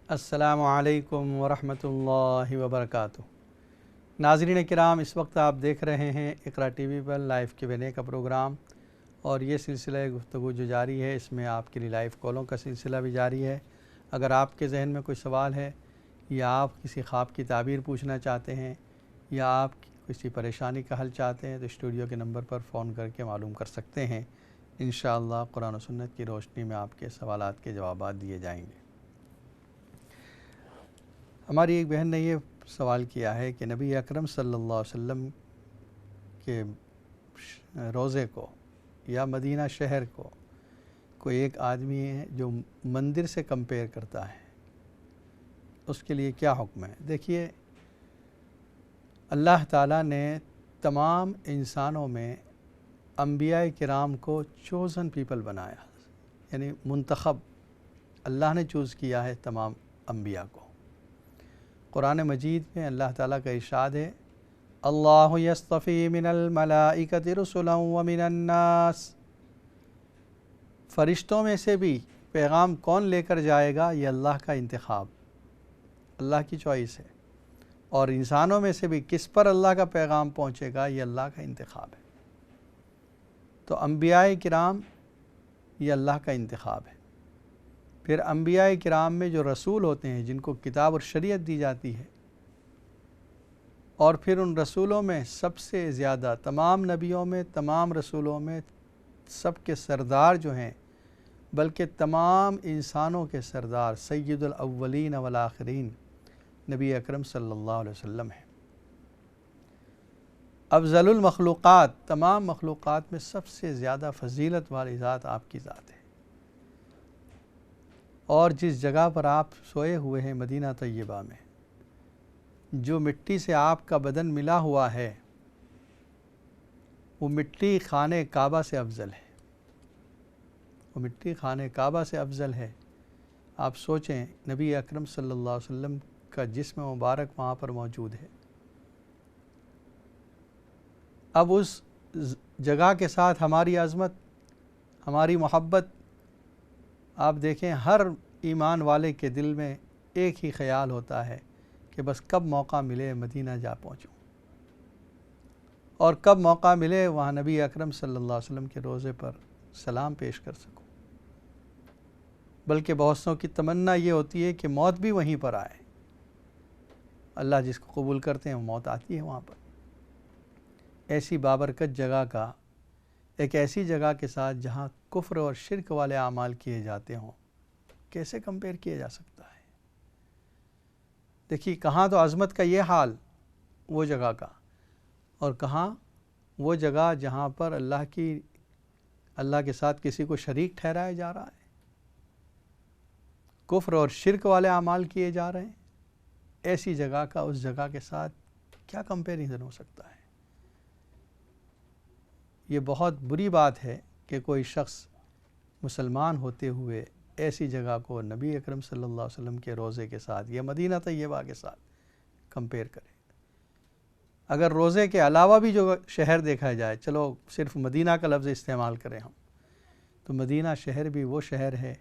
السلام علیکم ورحمۃ اللہ وبرکاتہ۔ ناظرین کرام، اس وقت آپ دیکھ رہے ہیں اقرا ٹی وی پر لائیو Q&A کا پروگرام، اور یہ سلسلہ گفتگو جو جاری ہے اس میں آپ کے لیے لائیو کالوں کا سلسلہ بھی جاری ہے۔ اگر آپ کے ذہن میں کوئی سوال ہے یا آپ کسی خواب کی تعبیر پوچھنا چاہتے ہیں یا آپ کسی پریشانی کا حل چاہتے ہیں تو اسٹوڈیو کے نمبر پر فون کر کے معلوم کر سکتے ہیں۔ انشاءاللہ قرآن و سنت کی روشنی میں آپ کے سوالات کے جوابات دیے جائیں گے۔ ہماری ایک بہن نے یہ سوال کیا ہے کہ نبی اکرم صلی اللہ علیہ وسلم کے روضے کو یا مدینہ شہر کو کوئی ایک آدمی ہے جو مندر سے کمپیئر کرتا ہے، اس کے لیے کیا حکم ہے؟ دیکھیے، اللہ تعالیٰ نے تمام انسانوں میں انبیاء کرام کو چوزن پیپل بنایا، یعنی منتخب اللہ نے چوز کیا ہے تمام انبیاء کو۔ قرآن مجید میں اللہ تعالیٰ کا ارشاد ہے، اللہ یصطفی من الملائکۃ رسلا ومن الناس۔ فرشتوں میں سے بھی پیغام کون لے کر جائے گا، یہ اللہ کا انتخاب، اللہ کی چوائس ہے، اور انسانوں میں سے بھی کس پر اللہ کا پیغام پہنچے گا، یہ اللہ کا انتخاب ہے۔ تو انبیاء کرام یہ اللہ کا انتخاب ہے۔ پھر انبیاء کرام میں جو رسول ہوتے ہیں جن کو کتاب اور شریعت دی جاتی ہے، اور پھر ان رسولوں میں سب سے زیادہ تمام نبیوں میں، تمام رسولوں میں سب کے سردار جو ہیں، بلکہ تمام انسانوں کے سردار سید الاولین والآخرین نبی اکرم صلی اللہ علیہ وسلم ہیں۔ افضل المخلوقات، تمام مخلوقات میں سب سے زیادہ فضیلت والی ذات آپ کی ذات ہے۔ اور جس جگہ پر آپ سوئے ہوئے ہیں مدینہ طیبہ میں، جو مٹی سے آپ کا بدن ملا ہوا ہے، وہ مٹی خانہ کعبہ سے افضل ہے، وہ مٹی خانہ کعبہ سے افضل ہے۔ آپ سوچیں، نبی اکرم صلی اللہ علیہ وسلم کا جسم مبارک وہاں پر موجود ہے۔ اب اس جگہ کے ساتھ ہماری عظمت، ہماری محبت، آپ دیکھیں ہر ایمان والے کے دل میں ایک ہی خیال ہوتا ہے کہ بس کب موقع ملے مدینہ جا پہنچوں، اور کب موقع ملے وہاں نبی اکرم صلی اللہ علیہ وسلم کے روضے پر سلام پیش کر سکوں۔ بلکہ بہت سوں کی تمنا یہ ہوتی ہے کہ موت بھی وہیں پر آئے۔ اللہ جس کو قبول کرتے ہیں وہ موت آتی ہے وہاں پر۔ ایسی بابرکت جگہ کا، ایک ایسی جگہ کے ساتھ جہاں کفر اور شرک والے اعمال کیے جاتے ہوں، کیسے کمپیئر کیا جا سکتا ہے؟ دیکھیے، کہاں تو عظمت کا یہ حال وہ جگہ کا، اور کہاں وہ جگہ جہاں پر اللہ کے ساتھ کسی کو شریک ٹھہرایا جا رہا ہے، کفر اور شرک والے اعمال کیے جا رہے ہیں۔ ایسی جگہ کا اس جگہ کے ساتھ کیا کمپیریزن ہو سکتا ہے؟ یہ بہت بری بات ہے کہ کوئی شخص مسلمان ہوتے ہوئے ایسی جگہ کو نبی اکرم صلی اللہ علیہ وسلم کے روضے کے ساتھ یا مدینہ طیبہ کے ساتھ کمپیئر کرے۔ اگر روضے کے علاوہ بھی جو شہر دیکھا جائے، چلو صرف مدینہ کا لفظ استعمال کریں ہم، تو مدینہ شہر بھی وہ شہر ہے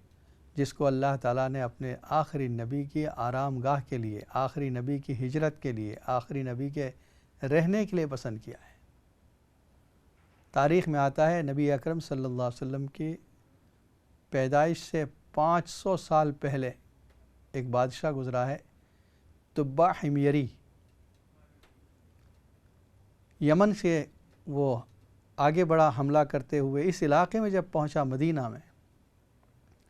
جس کو اللہ تعالیٰ نے اپنے آخری نبی کی آرام گاہ کے لیے، آخری نبی کی ہجرت کے لیے، آخری نبی کے رہنے کے لیے پسند کیا ہے۔ تاریخ میں آتا ہے نبی اکرم صلی اللہ علیہ وسلم کی پیدائش سے 500 سال پہلے ایک بادشاہ گزرا ہے، تبع حمیری۔ یمن سے وہ آگے بڑا حملہ کرتے ہوئے اس علاقے میں جب پہنچا، مدینہ میں،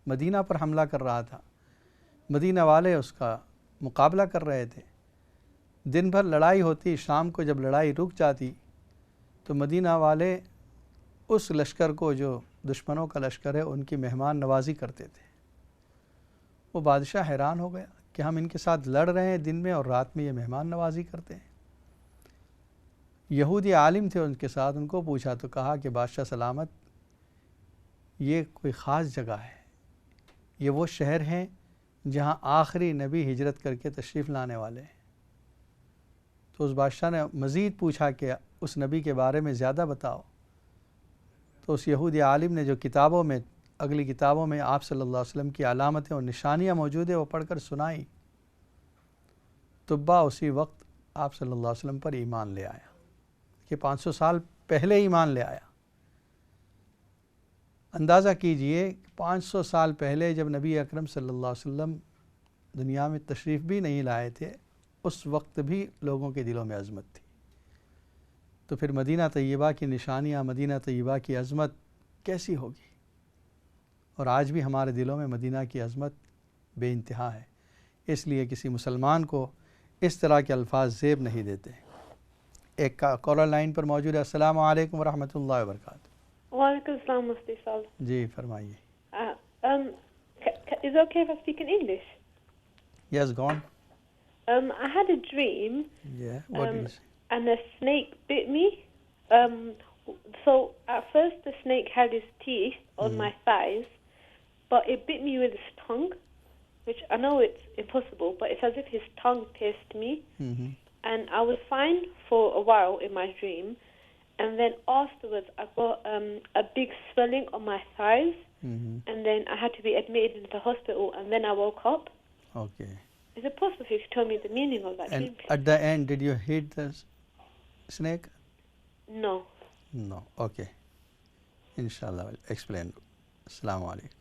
مدینہ پر حملہ کر رہا تھا، مدینہ والے اس کا مقابلہ کر رہے تھے۔ دن بھر لڑائی ہوتی، شام کو جب لڑائی رک جاتی تو مدینہ والے اس لشکر کو، جو دشمنوں کا لشکر ہے، ان کی مہمان نوازی کرتے تھے۔ وہ بادشاہ حیران ہو گیا کہ ہم ان کے ساتھ لڑ رہے ہیں دن میں، اور رات میں یہ مہمان نوازی کرتے ہیں۔ یہودی عالم تھے ان کے ساتھ، ان کو پوچھا تو کہا کہ بادشاہ سلامت، یہ کوئی خاص جگہ ہے، یہ وہ شہر ہیں جہاں آخری نبی ہجرت کر کے تشریف لانے والے ہیں۔ تو اس بادشاہ نے مزید پوچھا کہ اس نبی کے بارے میں زیادہ بتاؤ۔ تو اس یہودی عالم نے جو کتابوں میں اگلی کتابوں میں آپ صلی اللہ علیہ وسلم کی علامتیں اور نشانیاں موجود ہیں وہ پڑھ کر سنائیں. تبا اسی وقت آپ صلی اللہ علیہ وسلم پر ایمان لے آیا کہ 500 سال پہلے ایمان لے آیا. اندازہ کیجئے 500 سال پہلے جب نبی اکرم صلی اللہ علیہ وسلم دنیا میں تشریف بھی نہیں لائے تھے اس وقت بھی لوگوں کے دلوں میں عظمت تھی. تو پھر مدینہ طیبہ کی نشانیاں، مدینہ طیبہ کی عظمت کیسی ہوگی؟ اور آج بھی ہمارے دلوں میں مدینہ کی عظمت بے انتہا ہے. اس لیے کسی مسلمان کو اس طرح کے الفاظ زیب نہیں دیتے. ایک کالر لائن پر موجود ہے. السلام علیکم ورحمۃ اللہ وبرکاتہ. وعلیکم السلام مفتی صاحب. جی فرمائیے. Is it okay if I speak in English? Yes, go on. I had a dream. Yeah, what did you say? And a snake bit me. So at first the snake had his teeth on my thighs, but it bit me with its tongue, which I know it's impossible, but it's as if his tongue pierced me. And I was fine for a while in my dream. And then afterwards, I got a big swelling on my thighs, and then I had to be admitted into the hospital, and then I woke up. Okay. Is it possible if you could tell me the meaning of that dream? And at the end, did you hit the snake? No. No. Okay. Inshallah, I'll explain. السلام علیکم.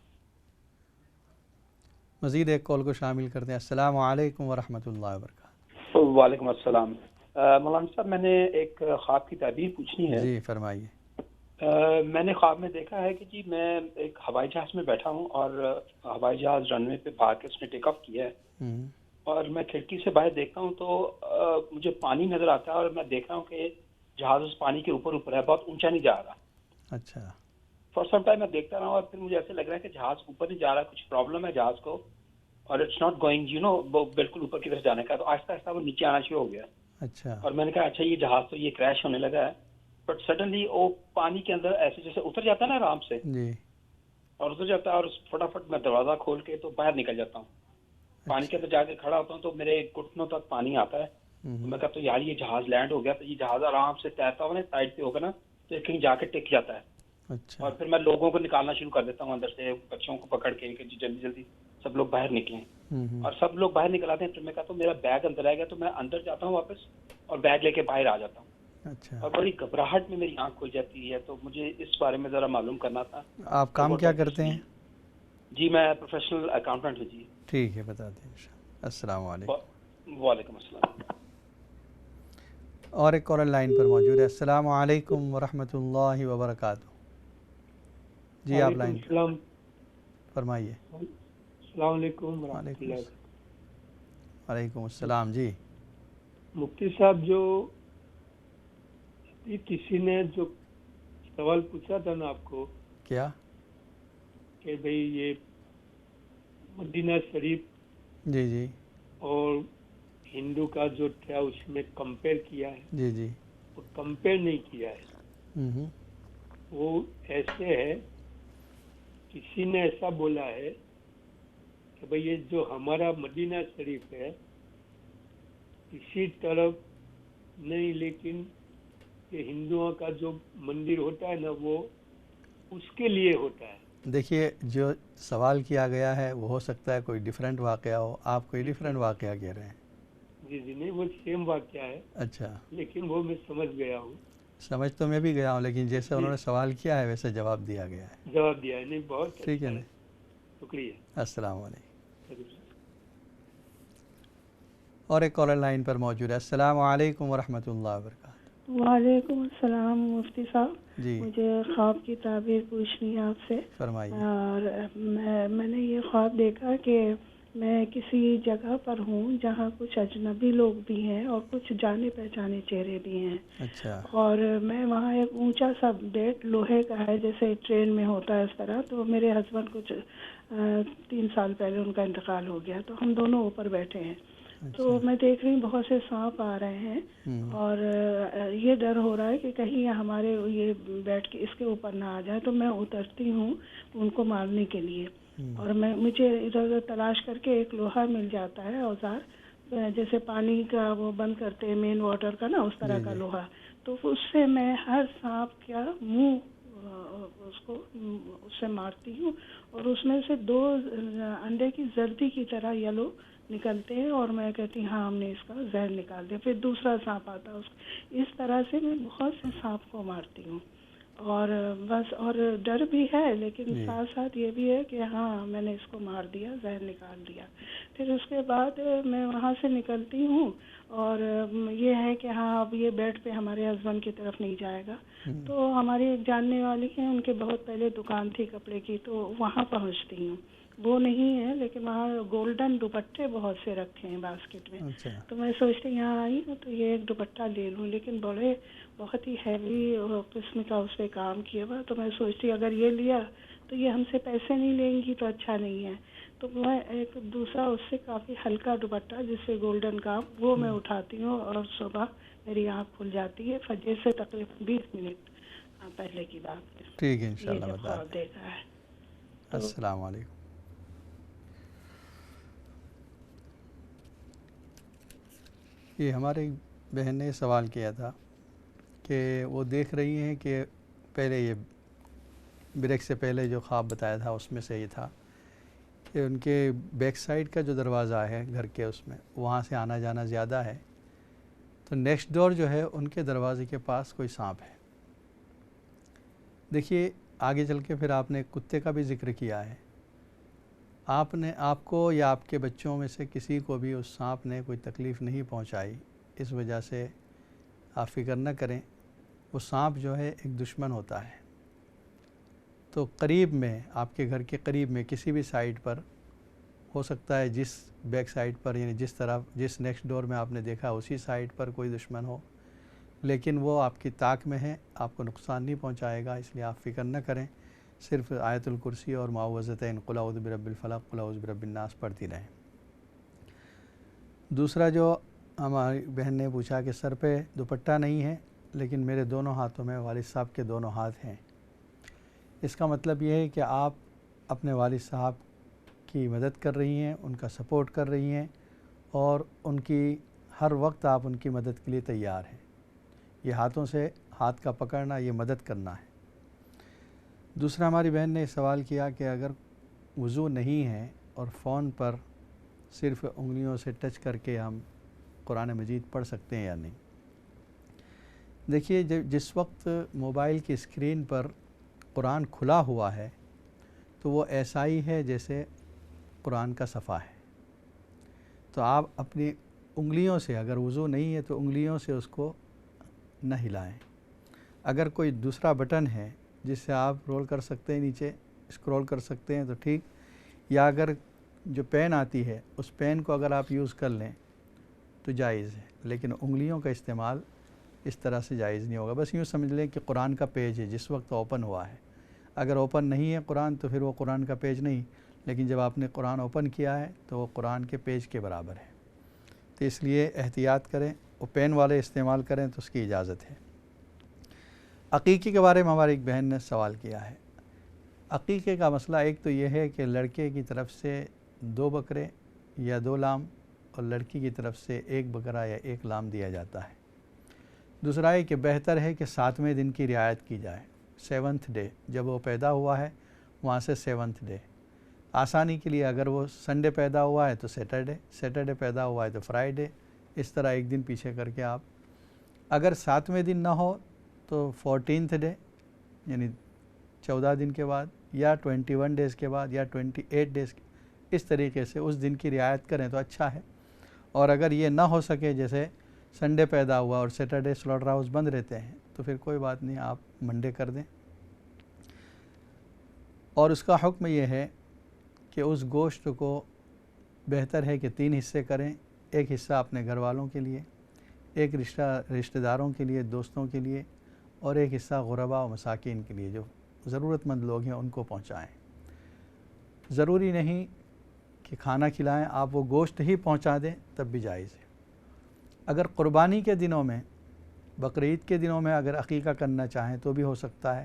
مزید ایک کال کو شامل کرتے ہیں. السلام علیکم ورحمۃ اللہ وبرکاتہ. وعلیکم السلام. مولانا صاحب میں نے ایک خواب کی تعبیر پوچھنی ہے. جی فرمائیے. میں نے خواب میں دیکھا ہے کہ جی میں ایک ہوائی جہاز میں بیٹھا ہوں اور ہوائی جہاز رن وے پہ بھاگ کے اس نے ٹیک آف کیا ہے اور میں کھڑکی سے باہر دیکھتا ہوں تو مجھے پانی نظر آتا ہے اور میں دیکھ رہا ہوں کہ جہاز اس پانی کے اوپر ہے, بہت اونچا نہیں جا رہا. اچھا. فار سم ٹائم میں دیکھتا رہا اور پھر مجھے ایسے لگ رہا ہے کہ جہاز اوپر نہیں جا رہا, کچھ پرابلم ہے جہاز کو اور اٹس ناٹ گوئنگ بالکل اوپر کی طرف جانے کا. تو آہستہ آہستہ وہ نیچے آنا شروع ہو گیا. اچھا. اور میں نے کہا اچھا یہ جہاز تو یہ کریش ہونے لگا ہے, بٹ سڈنلی وہ پانی کے اندر ایسے جیسے اتر جاتا ہے نا آرام سے, جی, اور اتر جاتا ہے اور فٹافٹ میں دروازہ کھول کے تو باہر نکل جاتا ہوں. پانی کے اندر جا کے کھڑا ہوتا ہوں تو میرے گھٹنوں تک پانی آتا ہے. میں کہتا ہوں یار یہ جہاز لینڈ ہو گیا, تو یہ جہاز آرام سے تیرتا ہوا نا سائڈ پہ ہوگا نا تو کہیں جا کے ٹک جاتا ہے. اچھا. اور پھر میں لوگوں کو نکالنا شروع کر دیتا ہوں اندر سے, بچوں کو پکڑ کے کہ جی جلدی جلدی سب لوگ باہر نکلیں. اور سب لوگ باہر نکل آتے ہیں. پھر میں کہتا ہوں میرا بیگ اندر آئے گا, تو میں اندر جاتا ہوں واپس اور بیگ لے کے باہر آ جاتا ہوں. اچھا. اور بڑی گھبراہٹ میں میری آنکھ کھل جاتی ہے. تو مجھے اس بارے میں ذرا معلوم کرنا تھا. آپ کام کیا کرتے ہیں؟ جی میں پروفیشنل اکاؤنٹنٹ ہوں. جی ٹھیک ہے, بتاتے ہیں. السلام علیکم. وعلیکم السلام. اور ایک کالر لائن پر موجود ہے. السلام علیکم ورحمۃ اللہ وبرکاتہ. جی آپ لائن پر فرمائیے. السلام علیکم ورحمۃ اللہ. وعلیکم السلام. جی مفتی صاحب, جو کسی نے جو سوال پوچھا تھا نا آپ کو, کیا کہ بھئی یہ مدینہ شریف جی جی اور ہندو کا جو تھا اس میں کمپیئر کیا ہے. جی جی وہ کمپیئر نہیں کیا ہے. وہ ایسے ہے, کسی نے ایسا بولا ہے کہ بھئی یہ جو ہمارا مدینہ شریف ہے اسی طرف نہیں, لیکن کہ ہندوؤں کا جو مندر ہوتا ہے نا وہ اس کے لیے ہوتا ہے. دیکھیے جو سوال کیا گیا ہے وہ ہو سکتا ہے کوئی ڈیفرنٹ واقعہ ہو, آپ کوئی ڈیفرنٹ واقعہ کہہ رہے ہیں. جی جی نہیں, وہ سیم واقعہ ہے. اچھا. لیکن وہ میں سمجھ گیا ہوں. سمجھ تو میں بھی گیا ہوں, لیکن جیسے انہوں نے سوال کیا ہے ویسے جواب دیا گیا ہے. جواب دیا ہے. نہیں بہت ٹھیک ہے نا. شکریہ. السلام علیکم. اور ایک کالر لائن پر موجود ہے. السلام علیکم ورحمۃ اللہ وبرکاتہ. وعلیکم السلام مفتی صاحب. جی مجھے خواب کی تعبیر پوچھنی ہے آپ سے. فرمائیے. اور میں نے یہ خواب دیکھا کہ میں کسی جگہ پر ہوں جہاں کچھ اجنبی لوگ بھی ہیں اور کچھ جانے پہچانے چہرے بھی ہیں. اچھا. اور میں وہاں ایک اونچا سا بیڈ لوہے کا ہے جیسے ٹرین میں ہوتا ہے اس طرح. تو میرے ہسبینڈ کچھ 3 سال پہلے ان کا انتقال ہو گیا, تو ہم دونوں اوپر بیٹھے ہیں. تو میں دیکھ رہی ہوں بہت سے سانپ آ رہے ہیں اور یہ ڈر ہو رہا ہے کہ کہیں یہ ہمارے یہ بیٹھ کے اس کے اوپر نہ آ جائے. تو میں اترتی ہوں ان کو مارنے کے لیے, اور مجھے ادھر ادھر تلاش کر کے ایک لوہا مل جاتا ہے اوزار, جیسے پانی کا وہ بند کرتے ہیں مین واٹر کا نا, اس طرح کا لوہا. تو اس سے میں ہر سانپ کا منہ اس کو اس سے مارتی ہوں اور اس میں سے 2 انڈے کی زردی کی طرح یلو نکلتے ہیں اور میں کہتی ہوں ہاں ہم نے اس کا زہر نکال دیا. پھر دوسرا سانپ آتا ہے. اس طرح سے میں بہت سے سانپ کو مارتی ہوں اور بس. اور ڈر بھی ہے لیکن ساتھ ساتھ یہ بھی ہے کہ ہاں میں نے اس کو مار دیا, زہر نکال دیا. پھر اس کے بعد میں وہاں سے نکلتی ہوں اور یہ ہے کہ ہاں اب یہ بیڈ پہ ہمارے ہسبینڈ کی طرف نہیں جائے گا. تو ہماری ایک جاننے والی ہیں, ان کے بہت پہلے دکان تھی کپڑے کی, تو وہاں پہنچتی ہوں. وہ نہیں ہے لیکن وہاں گولڈن دوپٹے بہت سے رکھے ہیں باسکٹ میں. تو میں سوچتی یہاں آئی ہوں تو یہ ایک دوپٹہ لے لوں, لیکن بہت ہی ہیوی قسم کا اس پہ کام کیا ہوا. تو میں سوچتی اگر یہ لیا تو یہ ہم سے پیسے نہیں لیں گی تو اچھا نہیں ہے. تو میں ایک دوسرا اس سے کافی ہلکا دوپٹہ جس سے گولڈن کام, وہ میں اٹھاتی ہوں اور صبح میری آنکھ کھل جاتی ہے فجر سے تقریباً 20 منٹ پہلے کی بات ہے. ٹھیک ہے انشاءاللہ یہ خواب دیکھا ہے. السلام علیکم. یہ ہمارے بہن نے سوال کیا تھا کہ وہ دیکھ رہی ہیں کہ پہلے یہ بریک سے پہلے جو خواب بتایا تھا اس میں سے یہ تھا کہ ان کے بیک سائڈ کا جو دروازہ ہے گھر کے, اس میں وہاں سے آنا جانا زیادہ ہے. تو نیکسٹ ڈور جو ہے ان کے دروازے کے پاس کوئی سانپ ہے. دیکھیے آگے چل کے پھر آپ نے کتے کا بھی ذکر کیا ہے. آپ کو یا آپ کے بچوں میں سے کسی کو بھی اس سانپ نے کوئی تکلیف نہیں پہنچائی, اس وجہ سے آپ فکر نہ کریں. وہ سانپ جو ہے ایک دشمن ہوتا ہے. تو قریب میں, آپ کے گھر کے قریب میں کسی بھی سائڈ پر ہو سکتا ہے, جس بیک سائڈ پر یعنی جس نیکسٹ ڈور میں آپ نے دیکھا اسی سائڈ پر کوئی دشمن ہو, لیکن وہ آپ کی طاق میں ہے, آپ کو نقصان نہیں پہنچائے گا. اس لیے آپ فکر نہ کریں, صرف آیت الکرسی اور معوذتین قل اعوذ برب الفلق قل اعوذ برب الناس پڑھتی رہیں. دوسرا جو ہماری بہن نے پوچھا کہ سر پہ دوپٹہ نہیں ہے لیکن میرے دونوں ہاتھوں میں والد صاحب کے دونوں ہاتھ ہیں. اس کا مطلب یہ ہے کہ آپ اپنے والد صاحب کی مدد کر رہی ہیں, ان کا سپورٹ کر رہی ہیں اور ان کی ہر وقت آپ ان کی مدد کے لیے تیار ہیں. یہ ہاتھوں سے ہاتھ کا پکڑنا, یہ مدد کرنا ہے. دوسرا ہماری بہن نے سوال کیا کہ اگر وضو نہیں ہے اور فون پر صرف انگلیوں سے ٹچ کر کے ہم قرآن مجید پڑھ سکتے ہیں یا نہیں. دیکھیے جس وقت موبائل کی اسکرین پر قرآن کھلا ہوا ہے تو وہ ایسا ہی ہے جیسے قرآن کا صفحہ ہے. تو آپ اپنی انگلیوں سے, اگر وضو نہیں ہے تو انگلیوں سے اس کو نہ ہلائیں. اگر کوئی دوسرا بٹن ہے جس سے آپ رول کر سکتے ہیں, نیچے اسکرول کر سکتے ہیں تو ٹھیک, یا اگر جو پین آتی ہے اس پین کو اگر آپ یوز کر لیں تو جائز ہے, لیکن انگلیوں کا استعمال اس طرح سے جائز نہیں ہوگا. بس یوں سمجھ لیں کہ قرآن کا پیج ہے جس وقت اوپن ہوا ہے. اگر اوپن نہیں ہے قرآن تو پھر وہ قرآن کا پیج نہیں, لیکن جب آپ نے قرآن اوپن کیا ہے تو وہ قرآن کے پیج کے برابر ہے. تو اس لیے احتیاط کریں, وہ پین والے استعمال کریں تو اس کی اجازت ہے. عقیقے کے بارے میں ہماری ایک بہن نے سوال کیا ہے. عقیقے کا مسئلہ ایک تو یہ ہے کہ لڑکے کی طرف سے 2 بکرے یا 2 لام اور لڑکی کی طرف سے 1 بکرا یا 1 لام دیا جاتا ہے. دوسرا ہے کہ بہتر ہے کہ 7ویں دن کی رعایت کی جائے, 7th ڈے, جب وہ پیدا ہوا ہے وہاں سے 7th ڈے. آسانی کے لیے اگر وہ سنڈے پیدا ہوا ہے تو سیٹرڈے پیدا ہوا ہے تو فرائیڈے, اس طرح 1 دن پیچھے کر کے آپ, اگر 7ویں دن نہ ہو تو 14th ڈے یعنی 14 دن کے بعد, یا 21 ڈیز کے بعد, یا 28 ڈیز کے, اس طریقے سے اس دن کی رعایت کریں تو اچھا ہے. اور اگر یہ نہ ہو سکے, جیسے سنڈے پیدا ہوا اور سیٹرڈے سلاٹر ہاؤس بند رہتے ہیں, تو پھر کوئی بات نہیں, آپ منڈے کر دیں. اور اس کا حکم یہ ہے کہ اس گوشت کو بہتر ہے کہ 3 حصے کریں. 1 حصہ اپنے گھر والوں کے لیے, 1 رشتہ داروں کے لیے, دوستوں کے لیے, اور 1 حصہ غرباء و مساکین کے لیے, جو ضرورت مند لوگ ہیں ان کو پہنچائیں. ضروری نہیں کہ کھانا کھلائیں, آپ وہ گوشت ہی پہنچا دیں تب بھی جائز ہے. اگر قربانی کے دنوں میں, بقرعید کے دنوں میں اگر عقیقہ کرنا چاہیں تو بھی ہو سکتا ہے.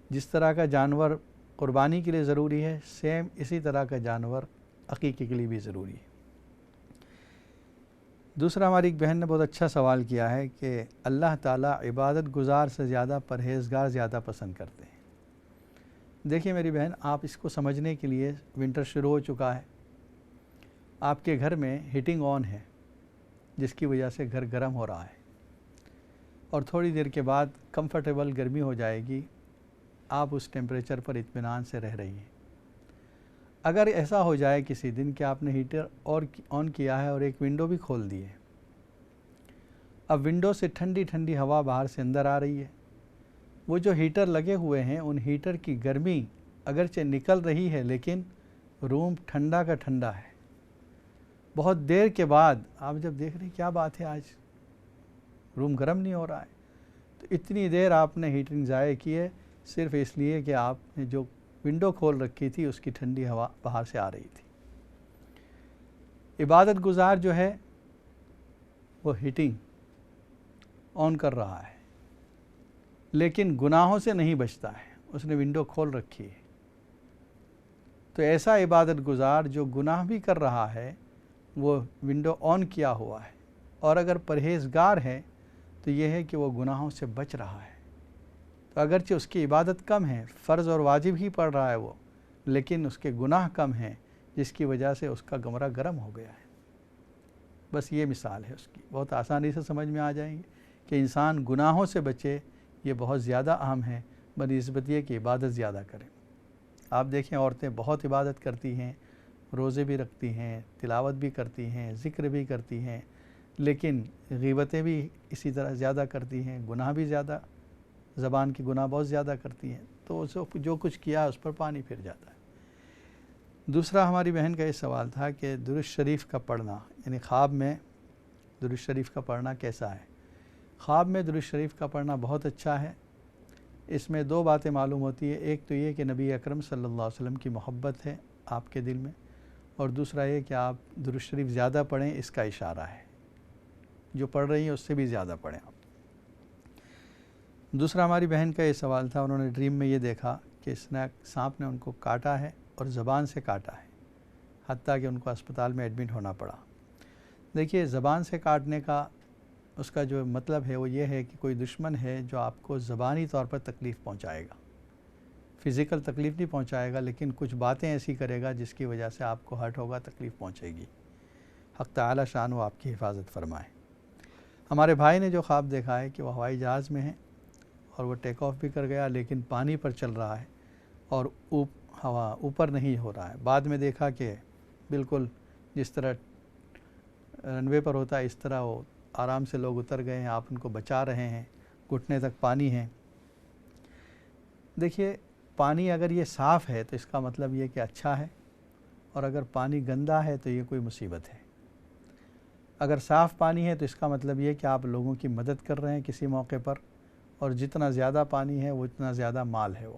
جس طرح کا جانور قربانی کے لیے ضروری ہے, سیم اسی طرح کا جانور عقیقے کے لیے بھی ضروری ہے. دوسرا ہماری ایک بہن نے بہت اچھا سوال کیا ہے کہ اللہ تعالیٰ عبادت گزار سے زیادہ پرہیزگار زیادہ پسند کرتے ہیں۔ دیکھیے میری بہن، آپ اس کو سمجھنے کے لیے ونٹر شروع ہو چکا ہے، آپ کے گھر میں ہیٹنگ آن ہے جس کی وجہ سے گھر گرم ہو رہا ہے، اور تھوڑی دیر کے بعد کمفرٹیبل گرمی ہو جائے گی، آپ اس ٹیمپریچر پر اطمینان سے رہ رہی ہیں۔ اگر ایسا ہو جائے کسی دن کہ آپ نے ہیٹر آن کیا ہے اور ایک ونڈو بھی کھول دی ہے، اب ونڈو سے ٹھنڈی ٹھنڈی ہوا باہر سے اندر آ رہی ہے، وہ جو ہیٹر لگے ہوئے ہیں ان ہیٹر کی گرمی اگرچہ نکل رہی ہے لیکن روم ٹھنڈا کا ٹھنڈا ہے۔ بہت دیر کے بعد آپ جب دیکھ رہے ہیں کیا بات ہے، آج روم گرم نہیں ہو رہا ہے، تو اتنی دیر آپ نے ہیٹنگ ضائع کی ہے صرف اس لیے کہ آپ نے جو ونڈو کھول رکھی تھی اس کی ٹھنڈی ہوا باہر سے آ رہی تھی۔ عبادت گزار جو ہے وہ ہیٹنگ آن کر رہا ہے لیکن گناہوں سے نہیں بچتا ہے، اس نے ونڈو کھول رکھی ہے۔ تو ایسا عبادت گزار جو گناہ بھی کر رہا ہے وہ ونڈو آن کیا ہوا ہے، اور اگر پرہیزگار ہے تو یہ ہے کہ وہ گناہوں سے بچ رہا ہے۔ تو اگرچہ اس کی عبادت کم ہے، فرض اور واجب ہی پڑھ رہا ہے وہ، لیکن اس کے گناہ کم ہیں جس کی وجہ سے اس کا کمرہ گرم ہو گیا ہے۔ بس یہ مثال ہے اس کی، بہت آسانی سے سمجھ میں آ جائیں گے کہ انسان گناہوں سے بچے، یہ بہت زیادہ اہم ہے بنسبت یہ کہ عبادت زیادہ کریں۔ آپ دیکھیں عورتیں بہت عبادت کرتی ہیں، روزے بھی رکھتی ہیں، تلاوت بھی کرتی ہیں، ذکر بھی کرتی ہیں، لیکن غیبتیں بھی اسی طرح زیادہ کرتی ہیں، گناہ بھی زیادہ، زبان کی گناہ بہت زیادہ کرتی ہیں، تو جو کچھ کیا اس پر پانی پھر جاتا ہے۔ دوسرا ہماری بہن کا یہ سوال تھا کہ درود شریف کا پڑھنا، یعنی خواب میں درود شریف کا پڑھنا کیسا ہے؟ خواب میں درود شریف کا پڑھنا بہت اچھا ہے۔ اس میں دو باتیں معلوم ہوتی ہے، ایک تو یہ کہ نبی اکرم صلی اللہ علیہ وسلم کی محبت ہے آپ کے دل میں، اور دوسرا یہ کہ آپ درود شریف زیادہ پڑھیں، اس کا اشارہ ہے، جو پڑھ رہی ہیں اس سے بھی زیادہ پڑھیں آپ۔ دوسرا ہماری بہن کا یہ سوال تھا، انہوں نے ڈریم میں یہ دیکھا کہ سانپ نے ان کو کاٹا ہے اور زبان سے کاٹا ہے، حتیٰ کہ ان کو اسپتال میں ایڈمٹ ہونا پڑا۔ دیکھیے زبان سے کاٹنے کا اس کا جو مطلب ہے وہ یہ ہے کہ کوئی دشمن ہے جو آپ کو زبانی طور پر تکلیف پہنچائے گا، فزیکل تکلیف نہیں پہنچائے گا لیکن کچھ باتیں ایسی کرے گا جس کی وجہ سے آپ کو ہرٹ ہوگا، تکلیف پہنچے گی۔ حق تعالی شان وہ آپ کی حفاظت فرمائے۔ ہمارے بھائی نے جو خواب دیکھا ہے کہ وہ ہوائی جہاز میں ہیں اور وہ ٹیک آف بھی کر گیا لیکن پانی پر چل رہا ہے اور ہوا اوپر نہیں ہو رہا ہے، بعد میں دیکھا کہ بالکل جس طرح رن وے پر ہوتا ہے اس طرح وہ آرام سے لوگ اتر گئے ہیں، آپ ان کو بچا رہے ہیں، گھٹنے تک پانی ہے۔ دیکھیے پانی اگر یہ صاف ہے تو اس کا مطلب یہ کہ اچھا ہے، اور اگر پانی گندا ہے تو یہ کوئی مصیبت ہے۔ اگر صاف پانی ہے تو اس کا مطلب یہ کہ آپ لوگوں کی مدد کر رہے ہیں کسی موقع پر، اور جتنا زیادہ پانی ہے وہ اتنا زیادہ مال ہے وہ،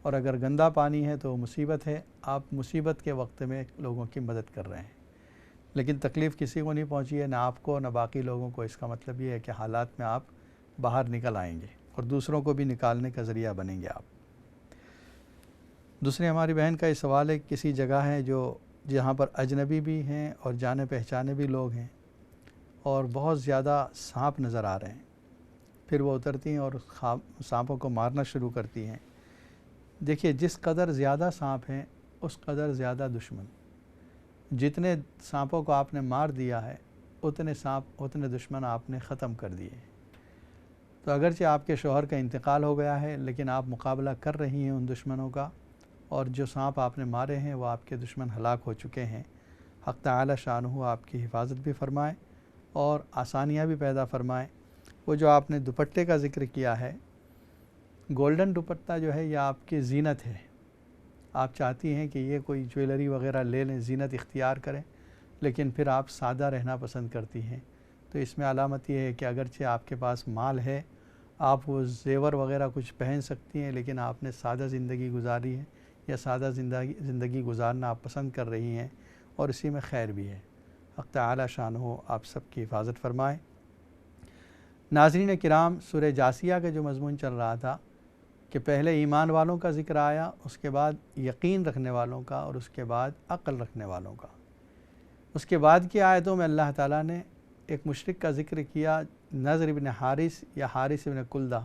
اور اگر گندا پانی ہے تو وہ مصیبت ہے، آپ مصیبت کے وقت میں لوگوں کی مدد کر رہے ہیں، لیکن تکلیف کسی کو نہیں پہنچی ہے، نہ آپ کو نہ باقی لوگوں کو۔ اس کا مطلب یہ ہے کہ حالات میں آپ باہر نکل آئیں گے اور دوسروں کو بھی نکالنے کا ذریعہ بنیں گے آپ۔ دوسری ہماری بہن کا یہ سوال ہے، کسی جگہ ہے جہاں پر اجنبی بھی ہیں اور جانے پہچانے بھی لوگ ہیں اور بہت زیادہ سانپ نظر آ رہے ہیں، پھر وہ اترتی ہیں اور سانپوں کو مارنا شروع کرتی ہیں۔ دیکھیے جس قدر زیادہ سانپ ہیں اس قدر زیادہ دشمن، جتنے سانپوں کو آپ نے مار دیا ہے اتنے دشمن آپ نے ختم کر دیے۔ تو اگرچہ آپ کے شوہر کا انتقال ہو گیا ہے لیکن آپ مقابلہ کر رہی ہیں ان دشمنوں کا، اور جو سانپ آپ نے مارے ہیں وہ آپ کے دشمن ہلاک ہو چکے ہیں۔ حق تعالی شانہ آپ کی حفاظت بھی فرمائے اور آسانیاں بھی پیدا فرمائے۔ وہ جو آپ نے دوپٹے کا ذکر کیا ہے، گولڈن دوپٹہ جو ہے یہ آپ کی زینت ہے، آپ چاہتی ہیں کہ یہ کوئی جویلری وغیرہ لے لیں، زینت اختیار کریں، لیکن پھر آپ سادہ رہنا پسند کرتی ہیں۔ تو اس میں علامت یہ ہے کہ اگرچہ آپ کے پاس مال ہے، آپ وہ زیور وغیرہ کچھ پہن سکتی ہیں، لیکن آپ نے سادہ زندگی گزاری ہے یا سادہ زندگی گزارنا آپ پسند کر رہی ہیں، اور اسی میں خیر بھی ہے۔ حق تعالی شانہ آپ سب کی حفاظت فرمائے۔ ناظرین کرام، سورہ جاسیہ کا جو مضمون چل رہا تھا کہ پہلے ایمان والوں کا ذکر آیا، اس کے بعد یقین رکھنے والوں کا، اور اس کے بعد عقل رکھنے والوں کا۔ اس کے بعد کی آیتوں میں اللہ تعالیٰ نے ایک مشرک کا ذکر کیا، نضر ابن حارث یا حارث ابن کلدہ،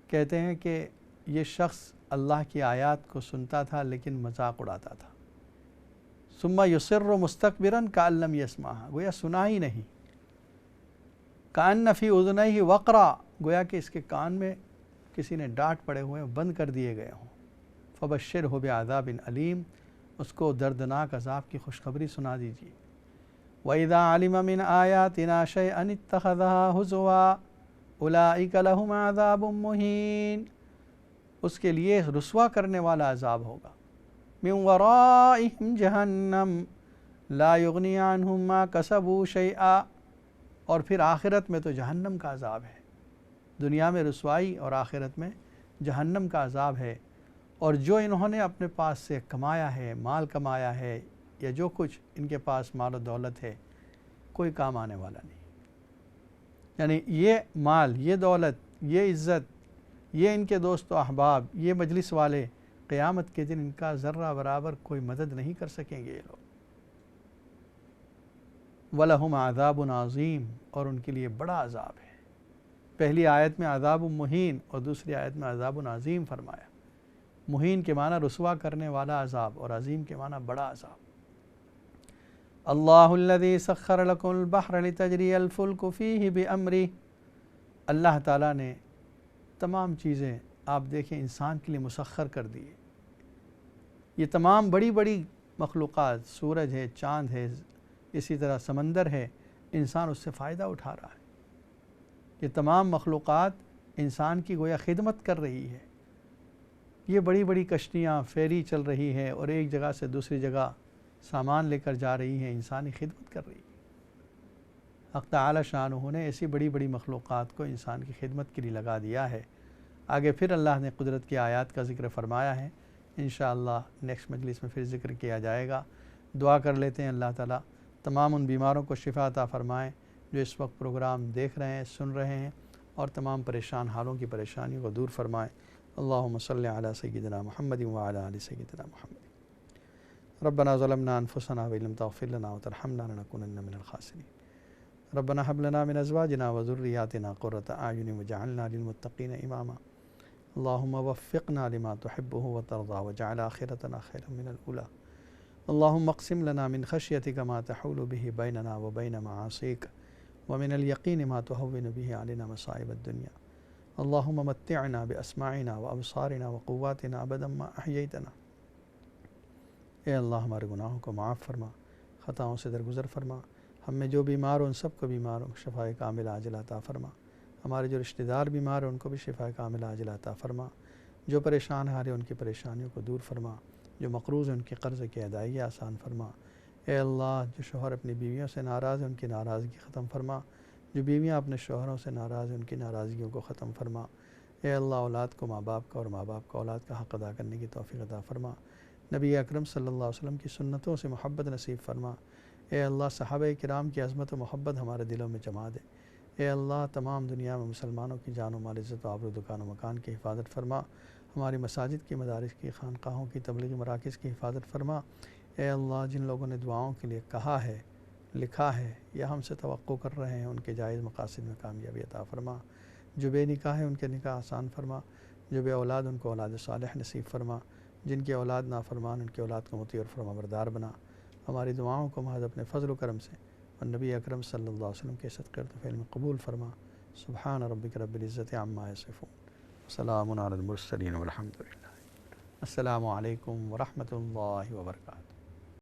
کہتے ہیں کہ یہ شخص اللہ کی آیات کو سنتا تھا لیکن مذاق اڑاتا تھا. ثم یصر مستکبرا کأن لم یسمعها، گویا سنا ہی نہیں. کأن فی اذنیہ وقرا، گویا کہ اس کے کان میں کسی نے ڈانٹ پڑے ہوئے بند کر دیے گئے ہوں. فبشرہ بعذاب علیم، اس کو دردناک عذاب کی خوشخبری سنا دیجیے. وَإِذَا عَلِمَ مِنْ آيَاتِنَا شَيْئًا اتَّخَذَهَا هُزُوًا أُولَٰئِكَ لَهُمْ عَذَابٌ مُّهِينٌ، اس کے لیے رسوا کرنے والا عذاب ہوگا. مِنْ وَرَائِهِمْ جَهَنَّمْ لَا يُغْنِي عَنْهُمْ مَا كَسَبُوا شَيْئًا، اور پھر آخرت میں تو جہنم کا عذاب ہے. دنیا میں رسوائی اور آخرت میں جہنم کا عذاب ہے. اور جو انہوں نے اپنے پاس سے کمایا ہے، مال کمایا ہے، یا جو کچھ ان کے پاس مال و دولت ہے، کوئی کام آنے والا نہیں. یعنی یہ مال، یہ دولت، یہ عزت، یہ ان کے دوست و احباب، یہ مجلس والے، قیامت کے دن ان کا ذرہ برابر کوئی مدد نہیں کر سکیں گے یہ لوگ. وَلَهُمْ عَذَابٌ عَظِيمٌ، اور ان کے لیے بڑا عذاب ہے. پہلی آیت میں عذاب مہین اور دوسری آیت میں عذاب عظیم فرمایا. مہین کے معنی رسوا کرنے والا عذاب، اور عظیم کے معنی بڑا عذاب. اللہ الذی سخر لکم البحر لتجری الفلک فیہ بامرہ، اللہ تعالیٰ نے تمام چیزیں آپ دیکھیں انسان کے لیے مسخر کر دی. یہ تمام بڑی بڑی مخلوقات، سورج ہے، چاند ہے، اسی طرح سمندر ہے، انسان اس سے فائدہ اٹھا رہا ہے. یہ تمام مخلوقات انسان کی گویا خدمت کر رہی ہے. یہ بڑی بڑی کشتیاں، فیری چل رہی ہے اور ایک جگہ سے دوسری جگہ سامان لے کر جا رہی ہیں، انسانی خدمت کر رہی ہے. حق تعالی شانہ نے ایسی بڑی بڑی مخلوقات کو انسان کی خدمت کے لیے لگا دیا ہے. آگے پھر اللہ نے قدرت کی آیات کا ذکر فرمایا ہے، انشاءاللہ نیکسٹ مجلس میں پھر ذکر کیا جائے گا. دعا کر لیتے ہیں اللہ تعالیٰ تمام ان بیماروں کو شفا عطا فرمائیں جو اس وقت پروگرام دیکھ رہے ہیں، سن رہے ہیں، اور تمام پریشان حالوں کی پریشانیوں کو دور فرمائیں. اللہم صلی علی سیدنا محمد وعلی آل سیدنا محمد. ربنا ظلمنا انفسنا وان لم تغفر لنا وترحمنا لنكونن من الخاسرین. ربنا هب لنا من ازواجنا وذرياتنا قرة اعین واجعلنا للمتقین اماما. اللهم وفقنا لما تحبه وترضى واجعل آخرتنا خيرا من الأولى. اللهم اقسم لنا من خشيتك ما تحول به بيننا وبين معاصيك ومن اليقين ما تهون به علينا مصائب الدنيا. اللهم متعنا بأسماعنا وأبصارنا وقواتنا أبدا ما أحييتنا. اے اللہ ہمارے گناہوں کو معاف فرما، خطاؤں سے درگزر فرما. ہم میں جو بیمار ہو ان سب کو بیماروں شفائے کامل عاجل عطا فرما. ہمارے جو رشتہ دار بیمار ہیں ان کو بھی شفائے کامل عاجل عطا فرما. جو پریشان ہیں ان کی پریشانیوں کو دور فرما. جو مقروض ہیں ان کی قرض کی ادائیگی آسان فرما. اے اللہ جو شوہر اپنی بیویوں سے ناراض ہیں ان کی ناراضگی ختم فرما. جو بیویاں اپنے شوہروں سے ناراض ہیں ان کی ناراضگیوں کو ختم فرما. اے اللہ اولاد کو ماں باپ کا اور ماں باپ کو اولاد کا حق ادا کرنے کی توفیق عطا فرما. نبی اکرم صلی اللہ علیہ وسلم کی سنتوں سے محبت نصیب فرما. اے اللہ صحابہ کرام کی عظمت و محبت ہمارے دلوں میں جما دے. اے اللہ تمام دنیا میں مسلمانوں کی جان و مال، عزت و آبرو، دکان و مکان کی حفاظت فرما. ہماری مساجد کی، مدارس کی، خانقاہوں کی، تبلیغی مراکز کی حفاظت فرما. اے اللہ جن لوگوں نے دعاؤں کے لیے کہا ہے، لکھا ہے یا ہم سے توقع کر رہے ہیں ان کے جائز مقاصد میں کامیابی عطا فرما. جو بے نکاح ہے ان کے نکاح آسان فرما. جو بے اولاد ان کو اولاد صالح نصیب فرما. جن کی اولاد نافرمان ان کی اولاد کو مطیع اور فرما بردار بنا. ہماری دعاؤں کو محض اپنے فضل و کرم سے اور نبی اکرم صلی اللہ علیہ وسلم کے صدقے اور فعل میں قبول فرما. سبحان ربک رب العزت عما یصفون، وسلام علی المرسلین والحمد للہ. السلام علیکم ورحمۃ اللہ وبرکاتہ.